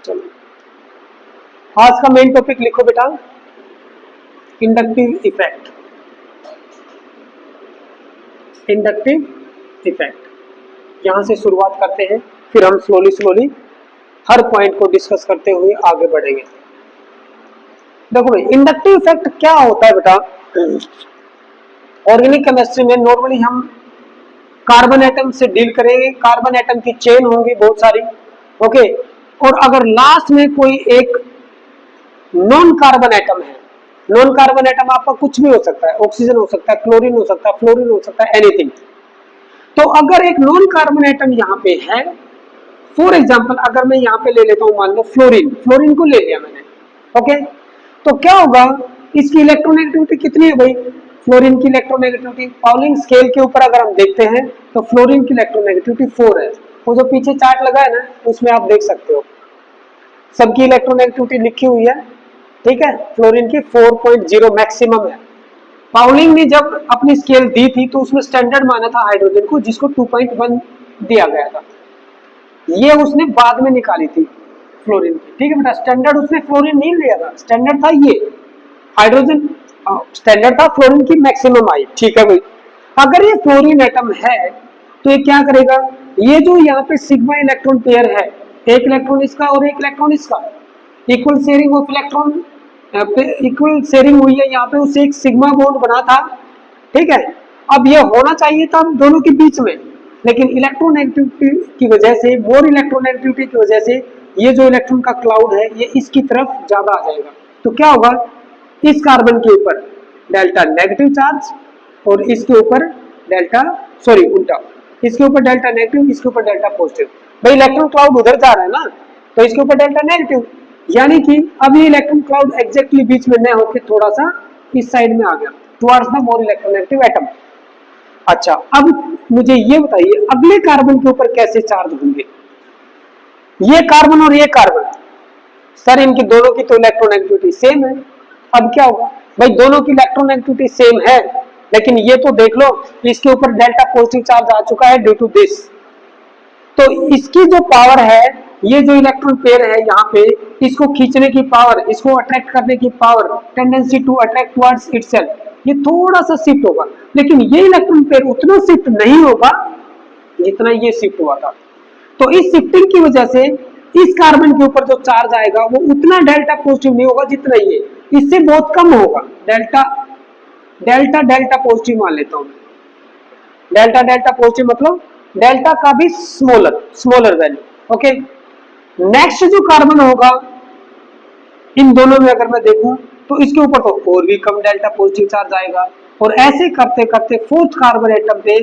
चलो आज का मेन टॉपिक लिखो बेटा, इंडक्टिव इफेक्ट। इंडक्टिव इफेक्ट यहां से शुरुआत करते हैं, फिर हम स्लोली हर पॉइंट को डिस्कस करते हुए आगे बढ़ेंगे। देखो भाई, इंडक्टिव इफेक्ट क्या होता है बेटा? ऑर्गेनिक केमिस्ट्री में नॉर्मली हम कार्बन एटम से डील करेंगे, कार्बन एटम की चेन होंगी बहुत सारी, ओके। और अगर लास्ट में कोई एक नॉन कार्बन एटम है, नॉन कार्बन एटम आपका कुछ भी हो सकता है, ऑक्सीजन हो सकता है, क्लोरीन हो सकता है, फ्लोरीन हो सकता है, एनीथिंग। तो अगर एक नॉन कार्बन एटम यहाँ पे है, फॉर एग्जाम्पल अगर मैं यहाँ पे ले लेता हूँ, मान लो फ्लोरीन, फ्लोरीन को ले लिया मैंने, ओके। तो क्या होगा, इसकी इलेक्ट्रोनेगेटिविटी कितनी है भाई? फ्लोरीन की इलेक्ट्रोनेगेटिविटी पाउलिंग स्केल के ऊपर अगर हम देखते हैं तो फ्लोरीन की इलेक्ट्रोनेगेटिविटी 4 है। वो जो पीछे चार्ट लगा है ना, उसमें आप देख सकते हो सबकी इलेक्ट्रोनेगेटिविटी लिखी हुई है, ठीक है। फ्लोरीन की 4.0 मैक्सिमम है। पाउलिंग ने जब अपनी स्केल दी थी तो उसमें स्टैंडर्ड माना था हाइड्रोजन को, जिसको 2.1 दिया गया था। ये उसने बाद में निकाली थी फ्लोरीन की, ठीक है बेटा। स्टैंडर्ड उसने फ्लोरीन नहीं लिया था, स्टैंडर्ड था ये हाइड्रोजन, स्टैंडर्ड था फ्लोरीन की मैक्सिमम आई, ठीक है भाई। अगर ये फ्लोरीन एटम है तो ये क्या करेगा, ये जो यहाँ पे सिग्मा इलेक्ट्रॉन पेयर है, एक इलेक्ट्रॉन इसका और एक इलेक्ट्रॉन इसका, equal sharing of electron, equal sharing हुई है यहाँ पे, उससे एक सिग्मा बॉन्ड बना था, ठीक है। अब ये होना चाहिए था दोनों के बीच में, लेकिन इलेक्ट्रोनेगेटिविटी की वजह से, मोर इलेक्ट्रोनेगेटिविटी की वजह से ये जो इलेक्ट्रॉन का क्लाउड है ये इसकी तरफ ज्यादा आ जाएगा। तो क्या होगा, इस कार्बन के ऊपर डेल्टा नेगेटिव चार्ज और इसके ऊपर डेल्टा, सॉरी उल्टा, इसके ऊपर डेल्टा नेगेटिव, इसके ऊपर डेल्टा पॉजिटिव। भाई इलेक्ट्रॉन क्लाउड उधर जा रहा है ना, तो इसके ऊपर डेल्टा नेगेटिव, यानी कि अब ये इलेक्ट्रॉन क्लाउड एग्जैक्टली बीच में न होकर थोड़ा सा इस साइड में आ गया, towards the more electronegative atom. अच्छा, अब मुझे ये बताइए अगले कार्बन के ऊपर कैसे चार्ज होंगे? ये कार्बन और ये कार्बन, सर इनकी दोनों की तो इलेक्ट्रोनेगेटिविटी सेम है। अब क्या होगा भाई, दोनों की इलेक्ट्रोनेगेटिविटी सेम है, लेकिन ये तो देख लो इसके ऊपर डेल्टा पॉजिटिव चार्ज आ चुका है ड्यू टू दिस। तो इसकी जो पावर है, ये जो इलेक्ट्रॉन पेयर है यहाँ पे, इसको खींचने की पावर, इसको अट्रैक्ट करने की power, tendency to attract towards itself, ये थोड़ा सा शिफ्ट होगा, लेकिन ये इलेक्ट्रॉन पेयर उतना शिफ्ट नहीं होगा जितना ये शिफ्ट हुआ था। तो इस शिफ्टिंग की वजह से इस कार्बन के ऊपर जो चार्ज आएगा वो उतना डेल्टा पॉजिटिव नहीं होगा जितना ये, इससे बहुत कम होगा। डेल्टा डेल्टा डेल्टा पॉजिटिव मान लेता हूं, डेल्टा डेल्टा पॉजिटिव मतलब डेल्टा का भी स्मॉलर वैल्यू, ओके। नेक्स्ट जो कार्बन होगा इन दोनों में अगर मैं देखूं तो इसके ऊपर तो और भी कम डेल्टा पॉजिटिव चार्ज आएगा, और ऐसे करते करते फोर्थ कार्बन एटम पे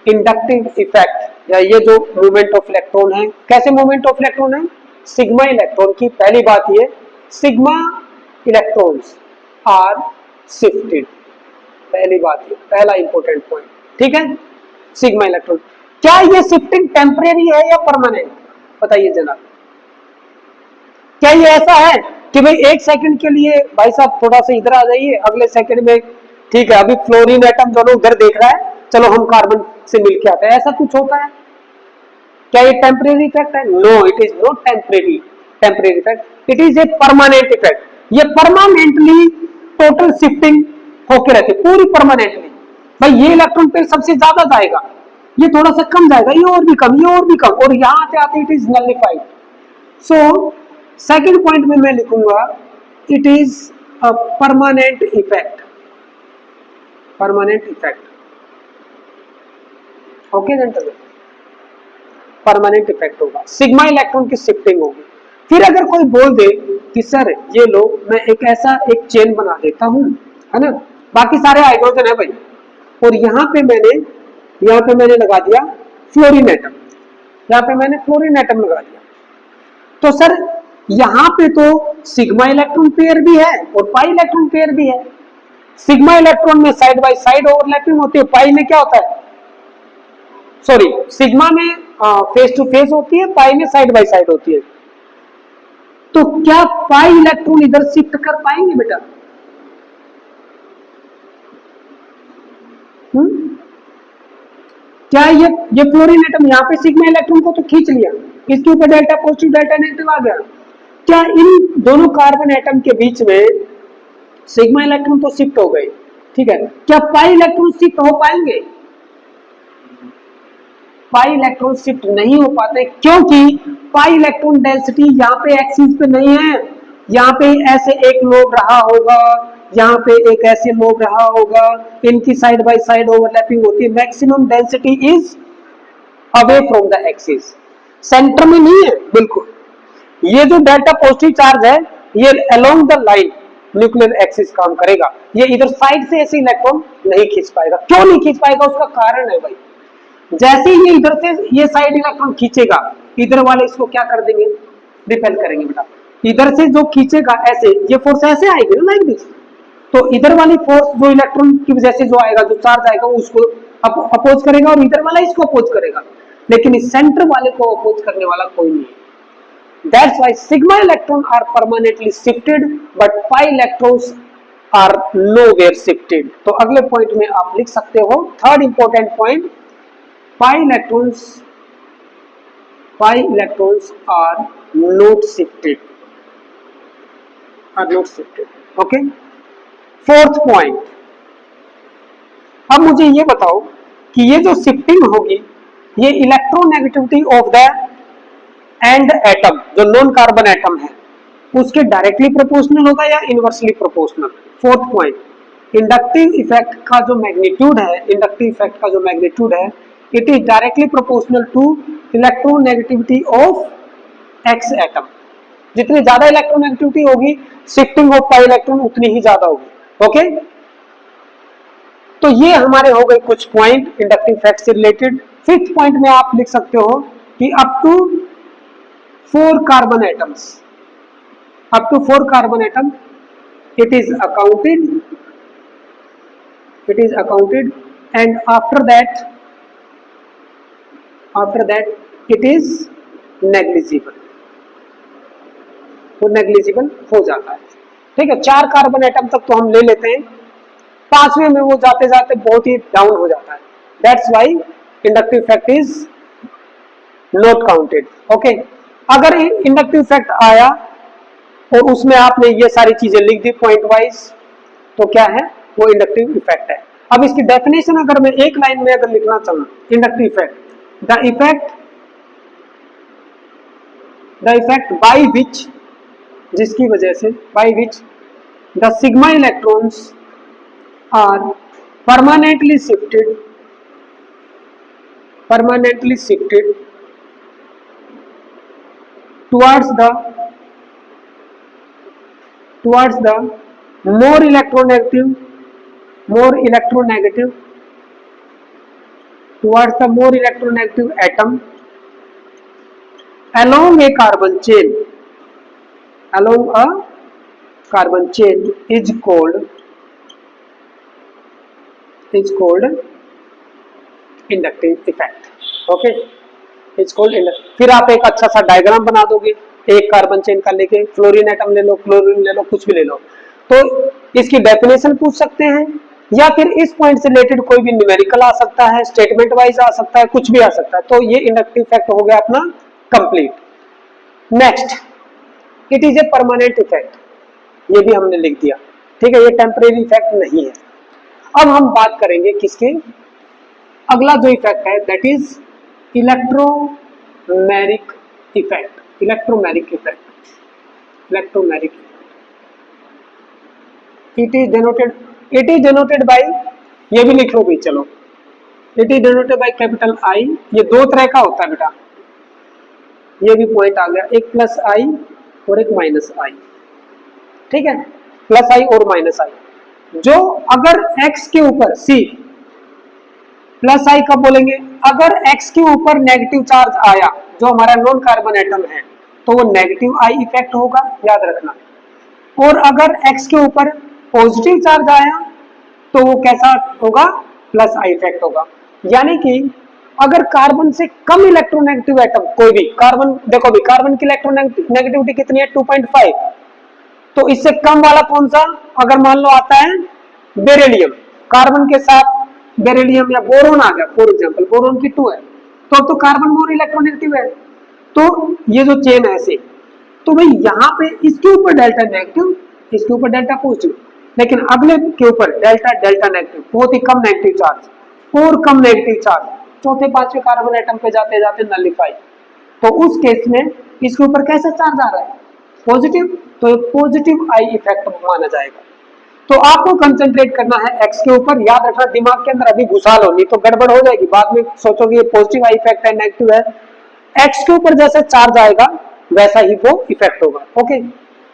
इंडक्टिव इफेक्ट या ये जो मूवमेंट ऑफ इलेक्ट्रॉन है, कैसे मूवमेंट ऑफ इलेक्ट्रॉन है, सिग्मा इलेक्ट्रॉन की पहली बात ये, सिग्मा इलेक्ट्रॉन्स आर शिफ्टेड, पहली बात ये, पहला इंपॉर्टेंट पॉइंट, ठीक है। सिग्मा इलेक्ट्रॉन, क्या ये शिफ्टिंग टेम्परेरी है या परमानेंट? बताइए जनाब, क्या ये ऐसा है कि भाई एक सेकंड के लिए भाई साहब थोड़ा सा इधर आ जाइए, अगले सेकंड में ठीक है अभी फ्लोरीन एटम दोनों उधर देख रहा है, चलो हम कार्बन से मिलके आते हैं, ऐसा कुछ होता है? क्या ये टेम्परेरी इफेक्ट है? No, it is not temporary effect, it is a permanent effect. ये परमानेंटली टोटल शिफ्टिंग होके रहती है, पूरी परमानेंटली। भाई ये इलेक्ट्रॉन पेयर सबसे ज्यादा जाएगा, ये थोड़ा सा कम जाएगा, ये और भी कम, ये और भी कम, और यहां आते आते it is nullified. So second point में मैं लिखूंगा it is a permanent effect, permanent effect, okay gentleman, permanent effect होगा, सिग्मा इलेक्ट्रॉन की शिफ्टिंग होगी। फिर अगर कोई बोल दे कि सर ये लो मैं एक ऐसा एक चेन बना देता हूं, है ना, बाकी सारे हाइड्रोजन है भाई, और यहाँ पे मैंने लगा दिया फ्लोरीन एटम, यहाँ पे मैंने फ्लोरीन एटम लगा दिया, तो सर यहाँ पे तो सिग्मा इलेक्ट्रॉन पेयर भी है और पाई इलेक्ट्रॉन पेयर भी है। सिग्मा इलेक्ट्रॉन में साइड बाय साइड ओवरलैपिंग होती है, पाई में क्या होता है, सॉरी सिग्मा में फेस टू फेस होती है, पाई में साइड बाय साइड होती है। तो क्या पाई इलेक्ट्रॉन इधर शिफ्ट कर पाएंगे बेटा? क्या ये फ्लोरीन एटम यहाँ पे सिग्मा इलेक्ट्रॉन को तो खींच लिया, इसके ऊपर डेल्टा पॉजिटिव डेल्टा नेगेटिव आ गया। क्या इन दोनों कार्बन एटम के बीच में सिग्मा इलेक्ट्रॉन तो शिफ्ट हो गए, ठीक है, क्या पाई इलेक्ट्रॉन शिफ्ट हो पाएंगे? पाई इलेक्ट्रॉन शिफ्ट नहीं हो पाते, क्योंकि पाई इलेक्ट्रॉन डेंसिटी यहाँ पे एक्सिस पे नहीं है, यहाँ पे ऐसे एक लोब रहा होगा, यहाँ पे एक ऐसे लोब रहा होगा, इनकी साइड बाय साइड ओवरलैपिंग होती है, maximum density is away from the axis, centre में नहीं है बिल्कुल। ये जो डेल्टा पॉजिटिव चार्ज है ये along the line nuclear axis काम करेगा, ये इधर साइड से ऐसे इलेक्ट्रॉन नहीं खींच पाएगा। क्यों नहीं खींच पाएगा? उसका कारण है भाई, जैसे ही ये इधर से ये साइड इलेक्ट्रॉन खींचेगा, इधर वाले इसको क्या कर देंगे? रिपेल करेंगे बेटा। इधर से जो खींचेगा ऐसे, ये फोर्स ऐसे आएगी ना लाइक दिस, तो इधर वाली फोर्स जो इलेक्ट्रॉन की वजह से जो आएगा, जो चार्ज आएगा, उसको अपोज करेगा और इधर वाला इसको अपोज करेगा, लेकिन इस सेंटर वाले को अपोज करने वाला कोई नहीं है। That's why sigma electron are permanently shifted, but pi electrons are nowhere shifted. तो अगले पॉइंट में आप लिख सकते हो, third important point, pi electrons are not shifted, okay? Fourth point, अब मुझे ये बताओ कि ये जो शिफ्टिंग होगी ये electronegativity of the end atom, जो नॉन कार्बन एटम है, उसके डायरेक्टली प्रोपोर्शनल होगा या inversely proportional? Fourth point, inductive effect का जो मैग्नीट्यूड है, it is directly proportional to electronegativity of X atom. जितनी ज्यादा इलेक्ट्रोनेगेटिविटी होगी, शिफ्टिंग ऑफ पाई इलेक्ट्रॉन उतनी ही ज्यादा होगी। ओके, तो ये हमारे हो गए कुछ पॉइंट इंडक्टिव इफेक्ट से रिलेटेड। फिफ्थ पॉइंट में आप लिख सकते हो कि up to 4 carbon atoms, it is accounted, and after that it is negligible, वो negligible हो जाता है। ठीक है, 4 कार्बन एटम तक तो हम ले लेते हैं, 5वें में वो जाते जाते बहुत ही डाउन हो जाता है। That's why inductive effect is not counted. Okay, अगर इंडक्टिव इफेक्ट आया और उसमें आपने ये सारी चीजें लिख दी पॉइंट वाइज, तो क्या है? वो इंडक्टिव इफेक्ट है। अब इसकी डेफिनेशन अगर मैं एक लाइन में अगर लिखना चाहूं, inductive effect, the effect by which, जिसकी वजह से, by which the sigma electrons are permanently shifted towards the more electronegative atom along a carbon chain is called inductive effect. Okay, it's called inductive. फिर आप एक अच्छा सा diagram बना दोगे, एक कार्बन चेन का लेके, फ्लोरीन एटम ले लो, क्लोरीन ले लो, कुछ भी ले लो, तो इसकी डेफिनेशन पूछ सकते हैं, या फिर इस पॉइंट से रिलेटेड कोई भी न्यूमेरिकल आ सकता है, स्टेटमेंट वाइज आ सकता है, कुछ भी आ सकता है। तो ये इंडक्टिव इफेक्ट हो गया अपना complete. Next, it is a permanent effect, ये भी हमने लिख दिया। ठीक है, ये टेम्परेरी इफेक्ट नहीं है। अब हम बात करेंगे किसके, अगला जो इफेक्ट है that is electromeric effect. It is denoted by, ये भी लिख लो भाई, चलो, it is denoted by capital I. ये दो तरह का होता है बेटा, ये भी पॉइंट आ गया, एक प्लस आई और एक माइनस आई। ठीक है, प्लस आई और माइनस आई, जो अगर x के ऊपर सी प्लस आई कब बोलेंगे, अगर x के ऊपर नेगेटिव चार्ज आया, जो हमारा नॉन कार्बन एटम है, तो वो नेगेटिव आई इफेक्ट होगा, याद रखना। और अगर x के ऊपर पॉजिटिव चार्ज आया तो वो कैसा होगा, प्लस आई इफेक्ट होगा। यानी कि अगर कार्बन से कम इलेक्ट्रोनेगेटिव एटम कोई भी, कार्बन देखो भी, कार्बन की इलेक्ट्रोनेगेटिविटी कितनी है, 2.5, तो इससे कम वाला कौन सा, अगर मान लो आता है बेरिलियम, कार्बन के साथ बेरिलियम या बोरोन आ गया, फॉर एग्जांपल बोरोन की 2 है, तो अब तो कार्बन मोर इलेक्ट्रोनेगेटिव है, तो ये जो चेन है ऐसे, तो भाई यहाँ पे इसके ऊपर डेल्टा नेगेटिव, इसके ऊपर डेल्टा पॉजिटिव, लेकिन अगले के ऊपर डेल्टा डेल्टा नेगेटिव, बहुत ही कम नेगेटिव चार्ज और कम नेगेटिव चार्ज, चौथे पांचवें कार्बन एटम पे जाते जाते नलिफाई। तो उस केस में इसके ऊपर कैसा चार्ज आ रहा है, पॉजिटिव, तो ये पॉजिटिव आई इफेक्ट माना जाएगा। तो आपको कंसंट्रेट करना है एक्स के ऊपर, याद रखना दिमाग के अंदर अभी घुसा लो, नहीं तो गड़बड़ हो जाएगी, बाद में सोचोगे ये पॉजिटिव आई इफेक्ट है नेगेटिव है। एक्स के ऊपर जैसे चार्ज आएगा वैसा ही वो इफेक्ट होगा। Okay,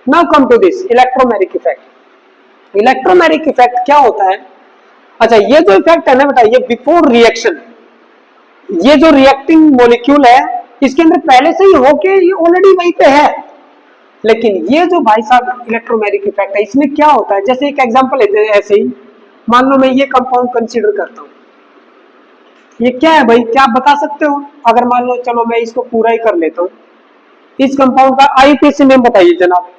now come to this electromagnetic effect. Electromagnetic effect क्या होता है? अच्छा, ये जो इफेक्ट है ना बेटा, ये बिफोर रिएक्शन, ये जो रिएक्टिंग मॉलिक्यूल है इसके अंदर पहले से ही होके ये ऑलरेडी वहीं पे है, लेकिन ये जो भाई साहब इलेक्ट्रोमैग्नेटिक इफेक्ट है इसमें क्या होता है, जैसे एक एग्जांपल लेते हैं, ऐसे ही मान लो मैं ये कंपाउंड कंसीडर करता हूं, ये क्या है भाई, क्या आप बता सकते हो? अगर मान लो चलो मैं इसको पूरा ही कर लेता हूं, इस कंपाउंड का आईयूपीएसी नेम बताइए जनाब,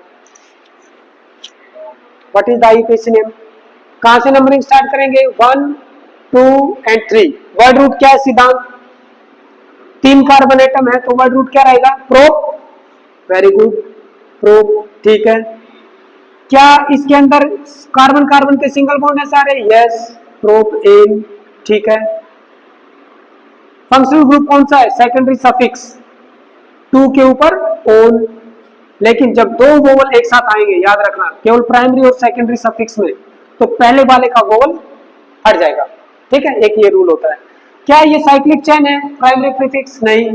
what is the IUPAC name? कहां से नंबरिंग स्टार्ट करेंगे? 1 2 एंड 3। वर्ड रूट क्या है सिद्धांत? 3 कार्बन एटम है तो वर्ड रूट क्या रहेगा? प्रोप। वेरी गुड, प्रोप, ठीक है। क्या इसके अंदर कार्बन कार्बन के सिंगल बॉन्ड है सारे? यस, प्रोप एन, ठीक है। फंक्शनल ग्रुप कौन सा है? सेकेंडरी सफिक्स 2 के ऊपर ओन, लेकिन जब दो वोवल एक साथ आएंगे, याद रखना केवल प्राइमरी और सेकेंडरी सफिक्स में, तो पहले वाले का वोवल हट जाएगा, ठीक है, एक ये रूल होता है। क्या ये साइक्लिक चेन है? प्राइमरी प्रीफिक्स नहीं।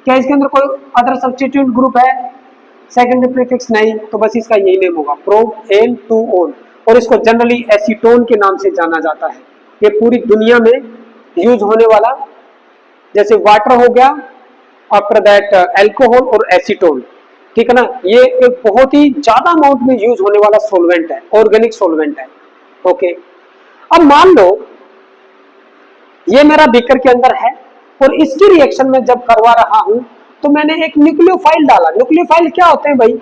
क्या इसके अंदर कोई अदर सब्स्टिट्यूट ग्रुप है? सेकेंडरी प्रीफिक्स नहीं, तो बस इसका यही नेम होगा, प्रोप एन टू ओन, और इसको जनरली एसीटोन के नाम से जाना जाता है। ये पूरी दुनिया में यूज होने वाला, जैसे वाटर हो गया, आफ्टर दैट अल्कोहल और एसीटोन, ठीक है ना, ये एक बहुत ही ज्यादा अमाउंट में यूज होने वाला सोलवेंट है, ऑर्गेनिक सोलवेंट है। ओके, अब मान लो ये मेरा बीकर के अंदर है और इसकी रिएक्शन में जब करवा रहा हूं तो मैंने एक न्यूक्लियोफाइल डाला। न्यूक्लियोफाइल क्या होते हैं भाई,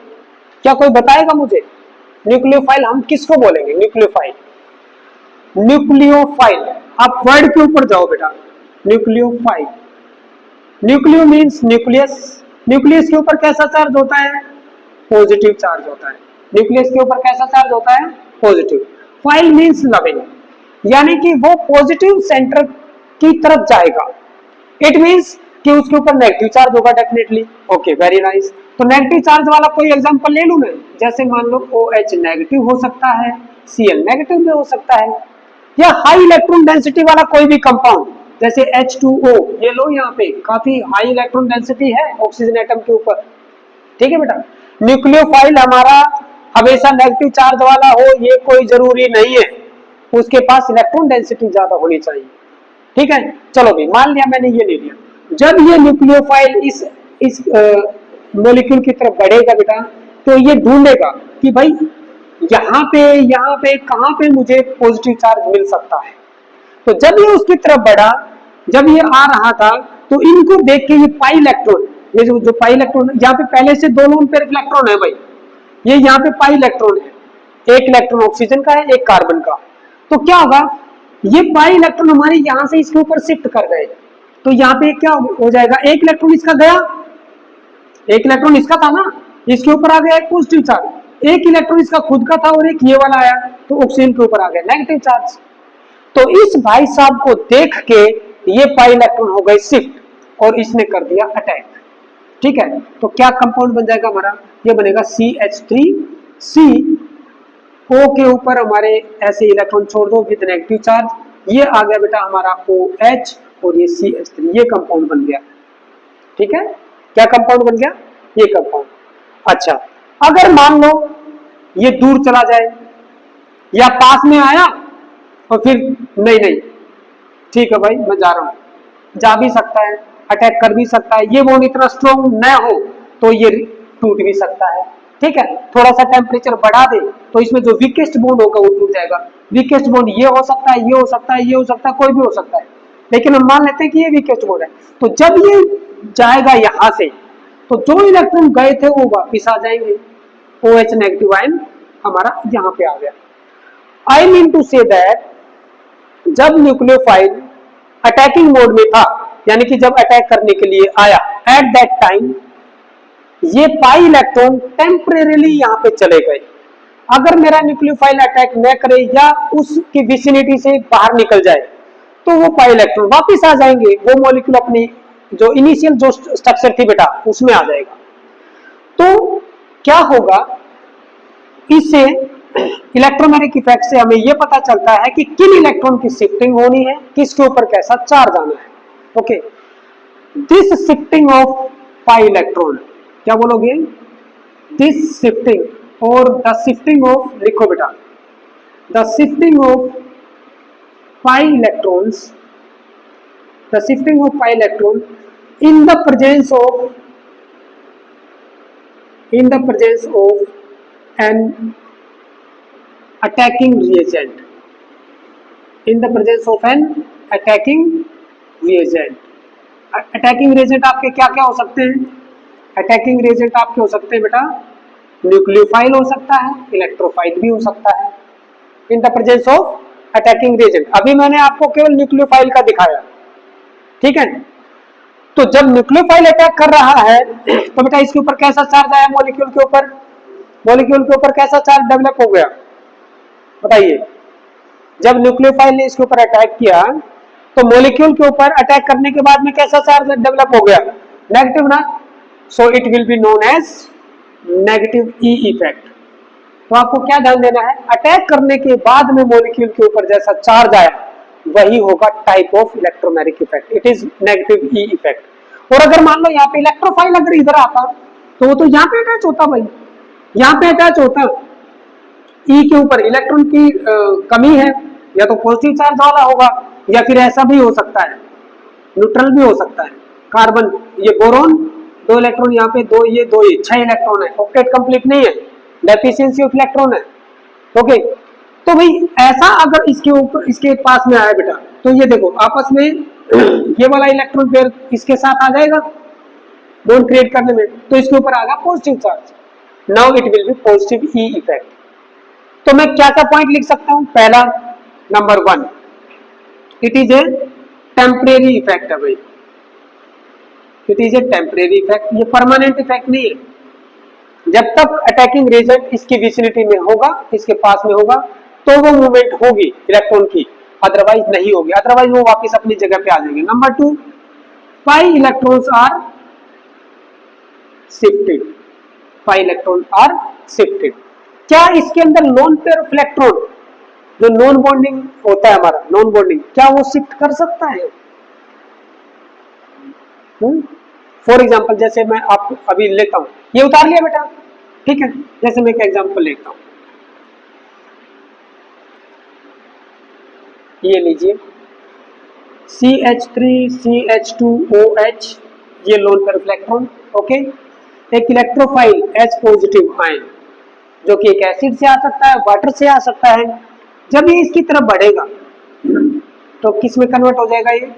क्या कोई बताएगा मुझे? न्यूक्लियोफाइल हम किसको बोलेंगे? न्यूक्लियोफाइल, न्यूक्लियोफाइल, आप वर्ड के ऊपर जाओ बेटा, nucleophile, nucleo means nucleus, nucleus के ऊपर कैसा चार्ज होता है? पॉजिटिव चार्ज होता है। न्यूक्लियस के ऊपर कैसा चार्ज होता है? पॉजिटिव। फाइल मीन्स लविंग, यानी कि वो पॉजिटिव सेंटर की तरफ जाएगा। इट मीन्स कि उसके ऊपर नेगेटिव चार्ज होगा डेफिनेटली। Okay, very nice. तो नेगेटिव चार्ज वाला कोई एग्जांपल ले लूं मैं, जैसे मान लो OH नेगेटिव हो सकता है, Cl नेगेटिव भी हो सकता है, या हाई इलेक्ट्रॉन डेंसिटी वाला कोई भी कंपाउंड जैसे H2O, ये लो यहाँ पे काफी हाई इलेक्ट्रॉन डेंसिटी है ऑक्सीजन एटम के ऊपर, ठीक है बेटा। न्यूक्लियोफाइल हमारा हमेशा नेगेटिव चार्ज वाला हो ये कोई जरूरी नहीं है, उसके पास इलेक्ट्रॉन डेंसिटी ज्यादा होनी चाहिए, ठीक है। चलो भाई, मान लिया मैंने ये ले लिया। जब ये न्यूक्लियोफाइल इस मॉलिक्यूल की तरफ बढ़ेगा बेटा, तो ये ढूंढेगा कि भाई यहाँ पे कहाँ पे मुझे पॉजिटिव चार्ज मिल सकता है। तो जब ये उसकी तरफ बढ़ा, जब ये आ रहा था, तो इनको देख के ये पाई इलेक्ट्रॉन, ये जो पाई इलेक्ट्रॉन, यहाँ पे पहले से दो लोन पेयर इलेक्ट्रॉन है भाई, ये यहाँ पे पाई इलेक्ट्रॉन है, एक इलेक्ट्रॉन ऑक्सीजन का है, एक कार्बन का। तो क्या होगा, ये पाई इलेक्ट्रॉन हमारे यहाँ से इसके ऊपर शिफ्ट कर गए, तो यहाँ पे क्या हो जाएगा, एक इलेक्ट्रॉन इसका गया, एक इलेक्ट्रॉन इसका था ना, इसके ऊपर आ गया एक पॉजिटिव चार्ज, एक इलेक्ट्रॉन इसका खुद का था और एक ये वाला आया, तो ऑक्सीजन के ऊपर आ गया नेगेटिव चार्ज। तो इस भाई साहब को देख के ये पाई इलेक्ट्रॉन हो गए शिफ्ट और इसने कर दिया अटैक, ठीक है। तो क्या कंपाउंड बन जाएगा हमारा, ये बनेगा CH3C, O के ऊपर हमारे ऐसे इलेक्ट्रॉन छोड़ दो विद नेगेटिव चार्ज, ये आ गया बेटा हमारा OH और ये CH3, ये कंपाउंड बन गया, ठीक है। क्या कंपाउंड बन गया, ये कंपाउंड। अच्छा, अगर मान लो ये दूर चला जाए या पास में आया और फिर नहीं, ठीक है भाई मैं जा रहा हूं, जा भी सकता है, अटैक कर भी सकता है, ये बॉन्ड इतना स्ट्रॉन्ग न हो तो ये टूट भी सकता है, ठीक है। थोड़ा सा टेम्परेचर बढ़ा दे तो इसमें जो वीकेस्ट बॉन्ड होगा वो टूट जाएगा। वीकेस्ट बॉन्ड ये हो सकता है, ये हो सकता है, ये हो सकता है, कोई भी हो सकता है, लेकिन हम मान लेते हैं कि ये वीकेस्ट बॉन्ड है। तो जब ये जाएगा यहां से, तो जो इलेक्ट्रॉन गए थे वो वापिस आ जाएंगे, OH नेगेटिव आयन हमारा यहां पे आ गया। I mean to say that जब न्यूक्लियोफाइल अटैकिंग मोड में था, यानी कि जब अटैक करने के लिए आया, एट दैट टाइम ये पाई इलेक्ट्रॉन टेम्परेरीली यहाँ पे चले गए। अगर मेरा न्यूक्लियोफाइल अटैक न करे या उसकी विसिनिटी से बाहर निकल जाए तो वो पाई इलेक्ट्रॉन वापस आ जाएंगे, वो मॉलिक्यूल अपनी जो इनिशियल जो स्ट्रक्चर थी बेटा उसमें आ जाएगा। तो क्या होगा, इससे इलेक्ट्रोमैग्नेटिक इफेक्ट से हमें यह पता चलता है कि किन इलेक्ट्रॉन की शिफ्टिंग होनी है, किसके ऊपर कैसा चार्ज आना है। Okay, this shifting of pi electron, क्या बोलोगे, दिस शिफ्टिंग और द शिफ्टिंग ऑफ, लिखो बेटा, the shifting of pi electrons, the shifting of pi electron in the presence of an attacking reagent, in the presence of an attacking reagent। Attacking reagent आपके क्या क्या हो सकते हैं, attacking reagent आपके हो सकते हैं बेटा, न्यूक्लियोफाइल हो सकता है, इलेक्ट्रोफाइल भी हो सकता है। In the presence of attacking reagent, अभी मैंने आपको केवल न्यूक्लियोफाइल का दिखाया, ठीक है। तो जब न्यूक्लियोफाइल अटैक कर रहा है तो बेटा इसके ऊपर कैसा चार्ज आया, मॉलिक्यूल के ऊपर, मॉलिक्यूल के ऊपर कैसा चार्ज डेवलप हो गया, बताइए। जब न्यूक्लियोफाइल ने इसके ऊपर अटैक किया तो मॉलिक्यूल के ऊपर अटैक करने के बाद में कैसा चार्ज डेवलप हो गया, नेगेटिव ना। So it will be known as negative E effect. तो आपको क्या ध्यान देना है, अटैक करने के बाद में मॉलिक्यूल के ऊपर जैसा चार्ज आया वही होगा type of electromagnetic effect, it is negative E effect. और अगर मान लो यहाँ पे इलेक्ट्रोफाइल अगर इधर आता तो वो तो यहाँ पे अटैच होता भाई, यहाँ पे अटैच होता, ई के ऊपर इलेक्ट्रॉन की कमी है, या तो पॉजिटिव चार्ज वाला होगा या फिर ऐसा भी हो सकता है न्यूट्रल भी हो सकता है। कार्बन, ये बोरोन, 2 इलेक्ट्रॉन यहाँ पे, 2 ये 2 ये, 6 इलेक्ट्रॉन है, ऑक्टेट कंप्लीट नहीं है, डेफिशिएंसी ऑफ इलेक्ट्रॉन है। ओके, तो भाई ऐसा अगर इसके ऊपर इसके पास में आया बेटा, तो ये देखो आपस में ये वाला इलेक्ट्रॉन पेयर इसके साथ आ जाएगा बॉन्ड क्रिएट करने में, तो इसके ऊपर आ गया positive charge, now it will B positive E effect. तो मैं क्या क्या पॉइंट लिख सकता हूं, पहला number 1, it is A temporary effect है भाई, it is A temporary effect, ये परमानेंट इफेक्ट नहीं है। जब तक अटैकिंग रेजेंट इसकी विसिनिटी में होगा, इसके पास में होगा, तो वो मूवमेंट होगी इलेक्ट्रॉन की, अदरवाइज नहीं होगी, अदरवाइज वो वापस अपनी जगह पे आ जाएंगे। Number 2, pi electrons are shifted, pi electron are shifted. क्या इसके अंदर लोन पेयर ऑफ इलेक्ट्रॉन जो नॉन बॉन्डिंग होता है हमारा, नॉन बॉन्डिंग, क्या वो शिफ्ट कर सकता है? फॉर एग्जाम्पल जैसे मैं आपको अभी लेता हूं, ये उतार लिया बेटा, ठीक है, जैसे मैं एक एग्जाम्पल लेता हूं, ये लीजिए CH3CH2OH, ये loan pair of electron. Okay, एक इलेक्ट्रोफाइल H पॉजिटिव आयन जो कि एक एसिड से आ सकता है, वाटर से आ सकता है, जब ये इसकी तरफ बढ़ेगा तो किस में कन्वर्ट हो जाएगा, ये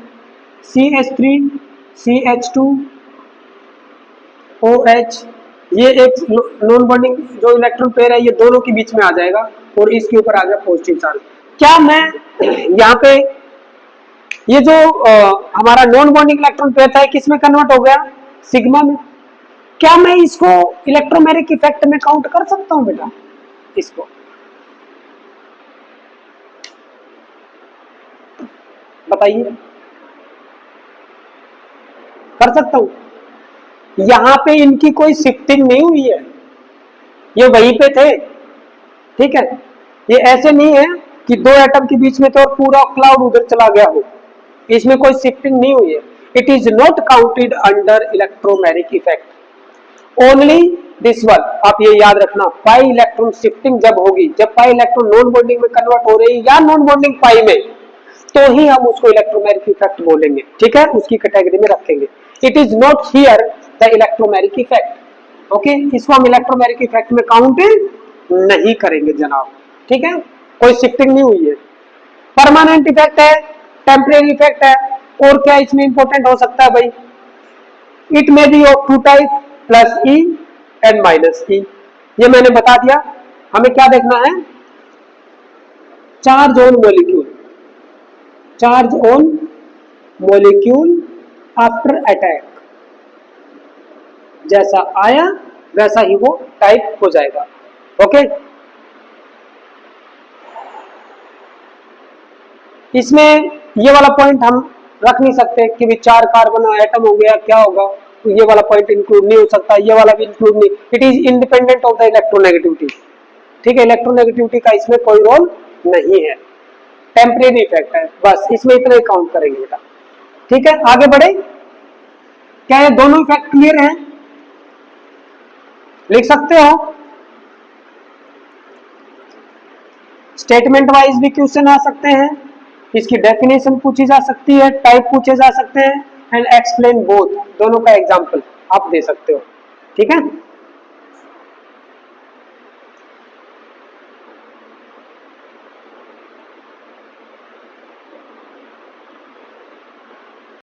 CH3CH2OH, ये एक नॉन बॉन्डिंग जो इलेक्ट्रॉन पेयर है ये दोनों के बीच में आ जाएगा और इसके ऊपर आ गया पॉजिटिव चार्ज। क्या मैं यहाँ पे ये जो हमारा नॉन बॉन्डिंग इलेक्ट्रॉन पेयर था किस में कन्वर्ट हो गया, सिग्मा में। क्या मैं इसको इलेक्ट्रोमैग्नेटिक इफेक्ट में काउंट कर सकता हूं बेटा, इसको बताइए, कर सकता हूं? यहां पे इनकी कोई शिफ्टिंग नहीं हुई है, ये वहीं पे थे, ठीक है। ये ऐसे नहीं है कि 2 एटम के बीच में तो और पूरा क्लाउड उधर चला गया हो, इसमें कोई शिफ्टिंग नहीं हुई है। It is not counted under electromagnetic effect, only this one. आप ये याद रखना, पाई इलेक्ट्रॉन शिफ्टिंग जब होगी, जब पाई इलेक्ट्रॉन नॉन बॉन्डिंग में कन्वर्ट हो रही है या नॉन बॉन्डिंग पाई में, तो ही हम उसको इलेक्ट्रोमैग्नेटिक इफेक्ट बोलेंगे, ठीक है, उसकी कैटेगरी में रखेंगे। It is not here the electromagnetic effect. Okay, इसको हम इलेक्ट्रोमैग्नेटिक इफेक्ट में काउंट नहीं करेंगे जनाब, ठीक है, कोई शिफ्टिंग नहीं हुई है। परमानेंट इफेक्ट है, टेम्परेरी इफेक्ट है, और क्या इसमें इंपॉर्टेंट हो सकता है भाई, it may be of 2 type, plus E and minus E. ये मैंने बता दिया। हमें क्या देखना है, charge on molecule, charge on molecule after attack, जैसा आया वैसा ही वो टाइप हो जाएगा। ओके, इसमें ये वाला पॉइंट हम रख नहीं सकते कि भी 4 कार्बन एटम हो गया क्या होगा, तो ये वाला पॉइंट इंक्लूड नहीं हो सकता, ये वाला भी इंक्लूड नहीं, it is independent of the electronegativity. ठीक है, इलेक्ट्रोनेगेटिविटी का इसमें कोई रोल नहीं है, टेम्परेरी इफेक्ट है, बस इसमें इतना ही काउंट करेंगे बेटा। ठीक है, आगे बढ़े। क्या ये दोनों इफेक्ट क्लियर हैं? लिख सकते हो? स्टेटमेंट वाइज भी क्वेश्चन आ सकते हैं, इसकी डेफिनेशन पूछी जा सकती है, टाइप पूछे जा सकते हैं, एंड एक्सप्लेन बोथ, दोनों का एग्जांपल आप दे सकते हो। ठीक है।